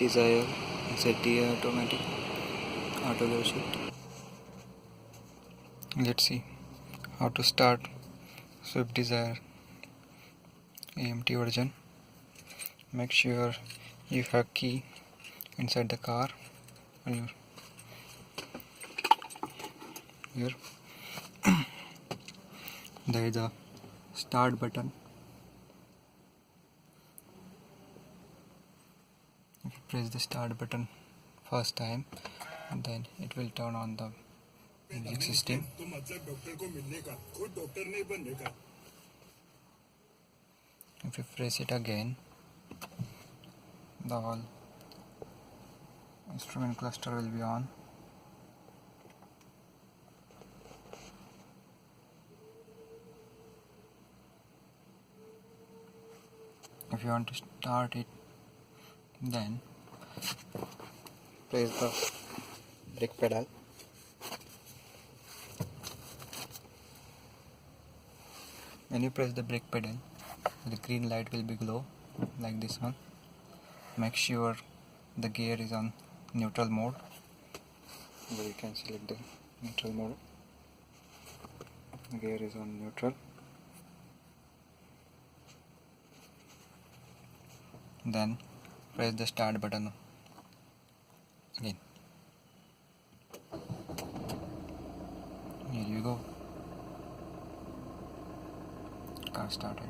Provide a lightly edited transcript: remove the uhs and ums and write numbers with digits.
DZire ZDi automatic auto gear shift. Let's see how to start Swift Desire AMT version. Make sure you have key inside the car. Here there is a start button. If you press the start button first time, then it will turn on the music system. If you press it again, the whole instrument cluster will be on. If you want to start it, then press the brake pedal. When you press the brake pedal, the green light will be glow like this one. Make sure the gear is on neutral mode. Where you can select the neutral mode. The gear is on neutral. Then press the start button again. Here you go. Car started.